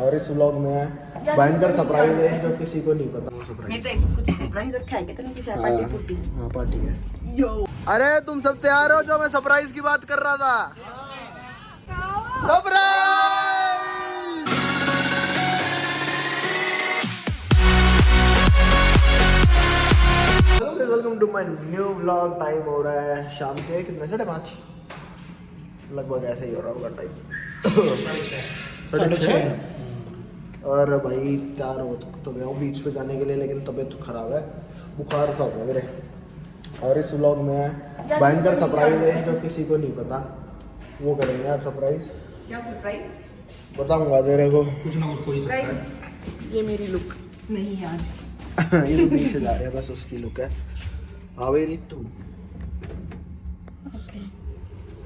और इस व्लॉग में भयंकर सरप्राइज है जो किसी को नहीं पता। वो सरप्राइज कुछ सरप्राइज रखा है कितनी सी शायद पार्टी पुट्टी। हाँ पार्टी है। यो अरे तुम सब तैयार हो? जो मैं सरप्राइज की बात कर रहा था। Surprise! Hello welcome to my new vlog. Time हो रहा है शाम के कितने 5:30 लगभग ऐसे ही हो रहा होगा टाइम। 6:30। और भाई तैयार हो तो गया हूँ बीच पे जाने के लिए, लेकिन तबीयत खराब है, बुखार सा हो गया मेरे। और इस व्लॉग में भयंकर सरप्राइज है जो किसी को नहीं पता। वो करेंगे आज सरप्राइज। क्या सरप्राइज? बताऊंगा तेरे को। कुछ ना कुछ कोई सरप्राइज। ये मेरी लुक नहीं है आज। ये लोग नीचे जा रहे हैं, बस उसकी लुक है। हाँ भाई नीतू,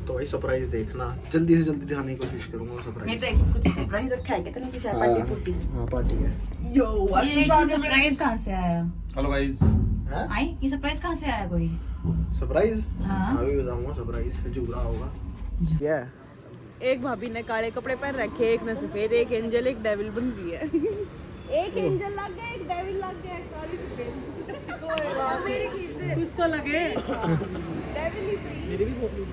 तो भाई सरप्राइज देखना, जल्दी से जल्दी दिखाने की कोशिश करूंगा सरप्राइज। कुछ सरप्राइज रखा है कितनी सी शायद पार्टी पुट्टी। हाँ पार्टी है। यो ये सरप्राइज कहाँ से आया? Hello guys. आई ये सरप्राइज कहाँ से आया कोई? सरप्राइज हाँ। अभी बताऊंगा। सरप्राइज जुग रहा होगा क्या? एक भाभी ने काले कपड़े पहन रखे, एक ने सफेद, एक एंजल एक डेविल बन रही है। एक एंजल लग गया, एक डेविल लग गया, काली सफेद। कुछ तो लगे। डेविल ही सही।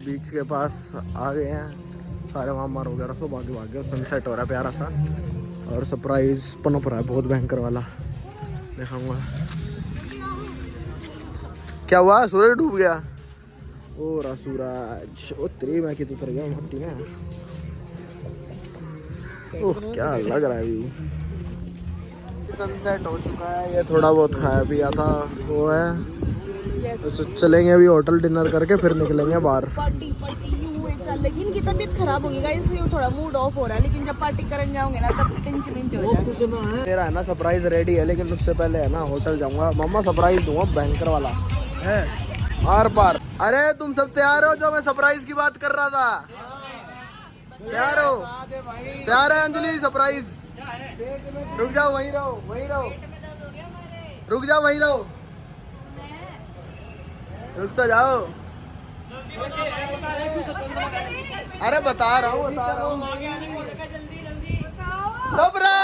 बीच के पास आ गए हैं सारे मामार वगैरह सब आगे भागे। सनसेट हो रहा है प्यारा सा, और सरप्राइज पनप रहा है बहुत भयंकर वाला। दिखाऊंगा क्या हुआ। सूरज डूब गया। ओ रहा सूरज। ओ तेरी मैं कित उतर गया मट्टी में। ओह क्या लग रहा है व्यू। सनसेट हो चुका है। ये थोड़ा बहुत खाया पिया था वो है। तो चलेंगे अभी होटल डिनर करके, फिर निकलेंगे बाहर। पार्टी यूं एक कर लेकिन इनकी तबीयत खराब होगी गाइस, इसलिए थोड़ा मूड ऑफ हो रहा है। लेकिन जब पार्टी करने जाओगे ना तब पिंच हो जाएगा। मेरा है ना सरप्राइज रेडी है, लेकिन उससे पहले है ना होटल जाऊंगा। मम्मा सरप्राइज दूंगा भयंकर वाला है आर पार। अरे तुम सब तैयार हो? जो मैं सरप्राइज की बात कर रहा था। तैयार हो? तैयार है अंजलि? सरप्राइज रुक जाओ, वहीं रहो, वहीं रहो, रुक जाओ, वहीं रहो, रुक तो जाओ। अरे बता रहा हूँ सरप्राइज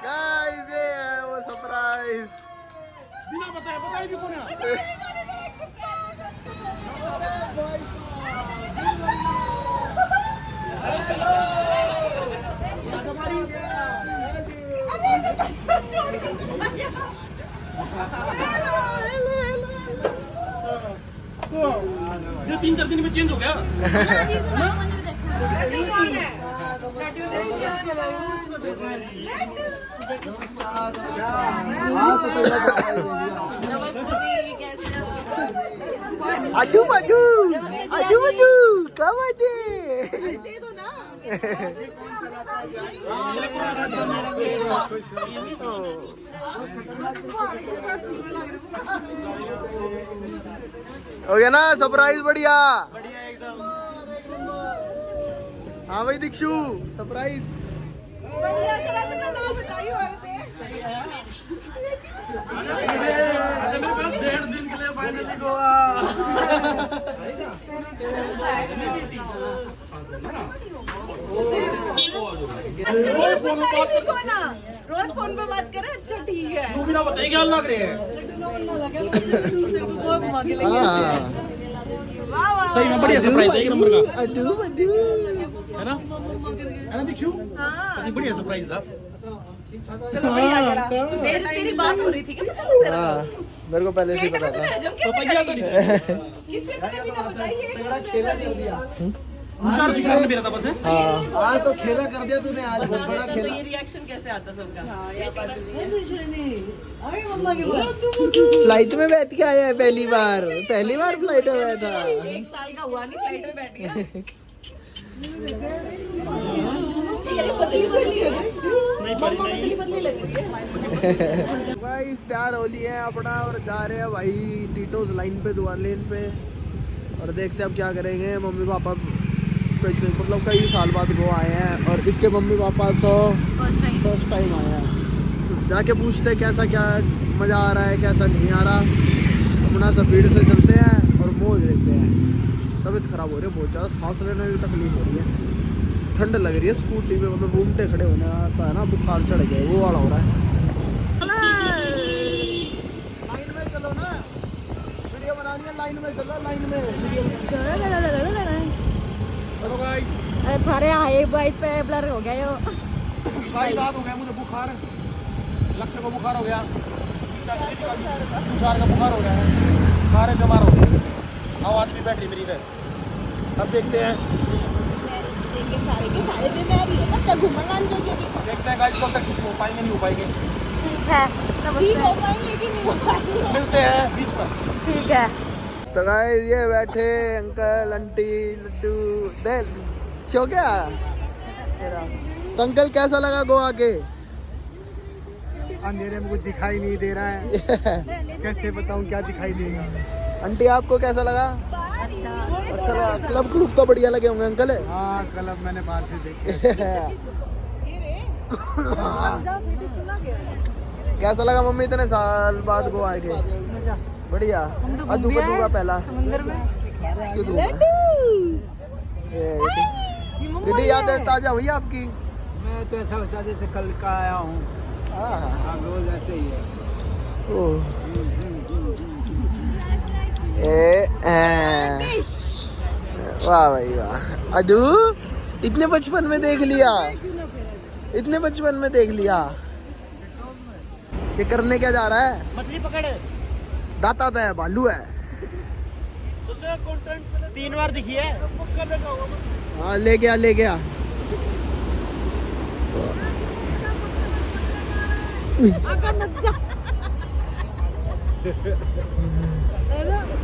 गाइस, ये है वो सरप्राइज। बिना बताए भी कौन है? ये 3-4 दिन में चेंज हो गया। अजू बजू अजू बजू कब आते दे दो ना। हो गया ना सरप्राइज? बढ़िया हाँ भाई दीक्षु सरप्राइज। बढ़िया करा तो ना बताइयो मेरे पास 1.5 दिन के लिए फाइनली गोवा। रोज फोन पे बात करे। अच्छा ठीक है। तू बिना बताए क्या लग रहे हैं? सही में बढ़िया सरप्राइज है, 1 नंबर का। अजू बजू है ना दीक्षु? हाँ बढ़िया सरप्राइज था। तेरी बात हो रही थी क्या? हाँ मेरे को पहले से ही पता था। किसी को भी ना बताइए। तुषार ने मेरा था बस है। आज तो खेला कर दिया तूने। आज बहुत बड़ा तो ये रिएक्शन कैसे आता सबका? फ्लाइट में बैठ के आया है पहली बार फ्लाइट में बैठा। 1 साल का हुआ नहीं फ्लाइट में बैठ गया। पतली लग रही है भाई। स्टार हो लिए हैं अपना और जा रहे हैं भाई टीटोज लाइन पे, दुआ लेन पे। और देखते हैं अब क्या करेंगे। मम्मी पापा मतलब कई साल बाद गोवा आए हैं, और इसके मम्मी पापा तो फर्स्ट टाइम आए हैं। तो जाके पूछते हैं कैसा क्या मज़ा आ रहा है, कैसा नहीं आ रहा। अपना स्पीड से चलते हैं और मौज लेते हैं। तबीयत खराब हो रही है बहुत ज़्यादा, सांस लेने में भी तकलीफ हो रही है। ठंड लग रही है स्कूटी पे, मतलब घूमते खड़े होने आता है ना, बुखार चढ़ गया वो वाला हो रहा है। लाइन में चलो ना, वीडियो बनानी है, लाइन में चलो, लाइन में चलो भाई। अरे थारे आए बाइक पे ब्लर हो गया यो। भाई रात हो गया मुझे बुखार, लक्ष्य को बुखार हो गया, तुषार का बुखार हो गया है, सारे बीमार हो गए। आवाज भी बैठ रही मेरी है। अब देखते हैं सारे के सारे बीमारी है, कब तक घूमना देखते हैं गाइस, कब तक ठीक हो पाएंगे नहीं हो पाएंगे। ठीक है, ठीक हो पाएंगे कि नहीं हो पाएंगे, मिलते हैं बीच पर। ठीक है। तो गाइस ये बैठे अंकल आंटी लड्डू दे शो क्या। तो अंकल कैसा लगा गोवा के? अंधेरे में कुछ दिखाई नहीं दे रहा है, कैसे बताऊं क्या दिखाई देगा। आंटी आपको कैसा लगा? अच्छा लगा। क्लब क्लब तो बढ़िया लगे होंगे अंकल। हाँ क्लब मैंने बाहर से देखे। कैसा लगा मम्मी इतने साल बाद गोवा आए थे? बढ़िया। अदू को दूंगा पहला समुंदर में क्यों दूंगा? दीदी याद है ताजा हुई आपकी? मैं तो ऐसा लगता है जैसे कल का आया हूँ, रोज ऐसे ही है। ओह। वाह भाई वाह। अदू इतने बचपन में देख लिया, इतने बचपन में देख लिया। ये करने क्या जा रहा है? मछली पकड़। दाता तो है, भालू है। 3 बार दिखी है। हाँ ले गया ले गया।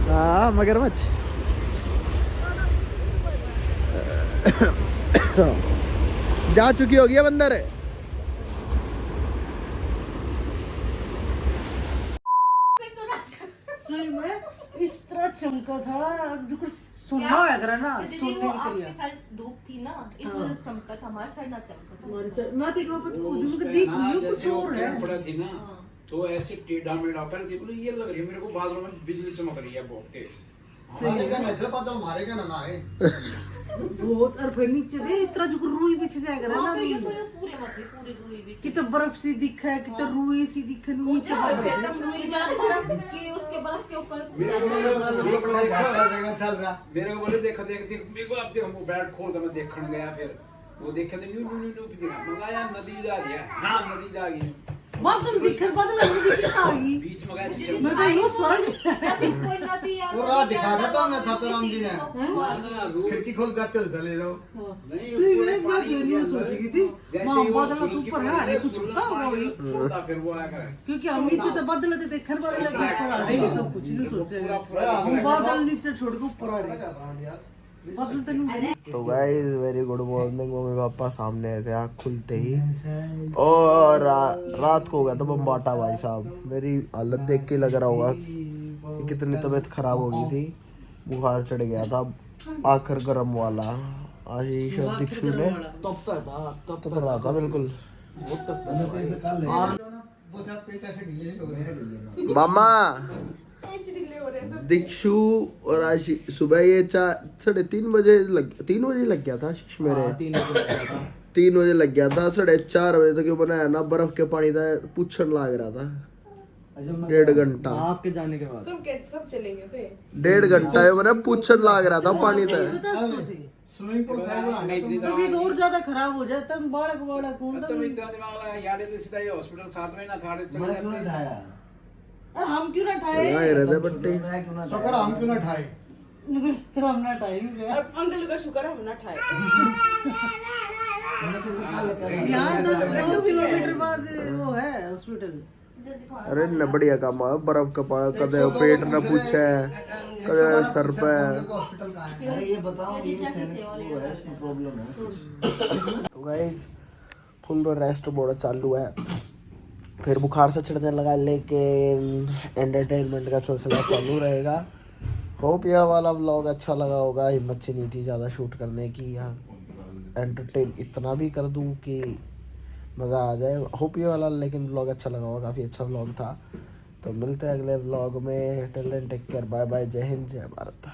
हाँ मगरमच्छ। जा चुकी होगी अब अंदर। सही में इस तरह चमका था जो कुछ सुनना होया करा ना, सुनने की आपके साइड धूप थी ना, इस वजह से चमका था, हमारे साइड ना चमका था। हमारे से मैं तो एक बार देख रही हूँ कुछ और है। पड़ा थी ना तो ऐसे टेढ़ा मेढ़ा पर देखो ये लग रही है मेरे को बादलों में बिजली चमक रही है बहुत तेज। बहुत और फिर नीचे दे इस तरह जो रुई पीछे जाएगा ना, पूरे मत पूरी रुई भी कितना बर्फ सी दिखा है, कितना रुई सी दिखा है नीचे एकदम रुई कि उसके बर्फ के ऊपर मेरे को बोले देखा देख मेरे को अब देख हम बैट खोल कर मैं देखने गया, फिर वो देखे थे न्यू न्यू न्यू देखा मगर यार नदी जा रही है। हाँ नदी जा रही है, बादल दिखे, बादल दिखे आ गई बीच में गया चल मैं तो यो स्वर्ग कोई नदी या वो रात दिखा था तो हमने थातराम जी ने खिड़की खोल कर चले जाओ। सही में मैं तो नहीं सोच रही थी मां बादल तो ऊपर है, अरे कुछ होता होगा वही, फिर वो आया करे क्योंकि हम नीचे तो बादल थे देखने वाले लगे ऊपर आ रहे, सब कुछ नहीं सोचे हम बादल नीचे छोड़ के ऊपर आ रहे, बादल तो नहीं। तो guys very good morning. Mummy papa सामने थे आँख खुलते ही, और रात को हो गया था बम्बाटा भाई साहब। मेरी हालत देख के लग रहा होगा कि कितनी तबीयत खराब हो गई थी, बुखार चढ़ गया था आखिर गर्म वाला। आशीष और दीक्षु ने तप रहा था बिल्कुल। मामा दीक्षु और आशीष सुबह ये 3:30 बजे 3 बजे लग गया था आशीष मेरे। 3 बजे लग गया था, 4:30 बजे तक बनाया ना, बर्फ के पानी था, पूछन लाग रहा था 1.5 घंटा। आपके जाने के बाद सब चलेंगे थे 1.5 घंटा है मैंने पूछन लाग रहा था पानी था। स्विमिंग पूल था तभी तो और ज्यादा खराब हो जाए, तब बालक कौन तुम इतना दिमाग लगा यार तो सीधा ये हॉस्पिटल 7 महीना था चले जाते। और हम क्यों ना ठाए, लाग रहे थे बट्टे। सकर हम क्यों ना ठाए, हम ना ठाए अंकल का शुक्र है हम ना ठाए। यहाँ 2 किलोमीटर बाद वो है हॉस्पिटल। अरे न बढ़िया काम है, बर्फ का पानी कदे पेट न पूछे कदे सर पे। हॉस्पिटल कहाँ है? अरे ये बताओ ये वो है, इसमें प्रॉब्लम है। तो गाइस फुल रेस्ट मोड चालू है, फिर बुखार से चढ़ने लगा, लेकिन एंटरटेनमेंट का सिलसिला चालू रहेगा। होप यह वाला व्लॉग अच्छा लगा होगा। हिम्मत से नहीं थी ज़्यादा शूट करने की, या एंटरटेन इतना भी कर दूं कि मज़ा आ जाए। होप ये वाला लेकिन व्लॉग अच्छा लगा होगा, काफ़ी अच्छा व्लॉग था। तो मिलते हैं अगले व्लॉग में। Till then take care, bye bye, जय हिंद जय भारत।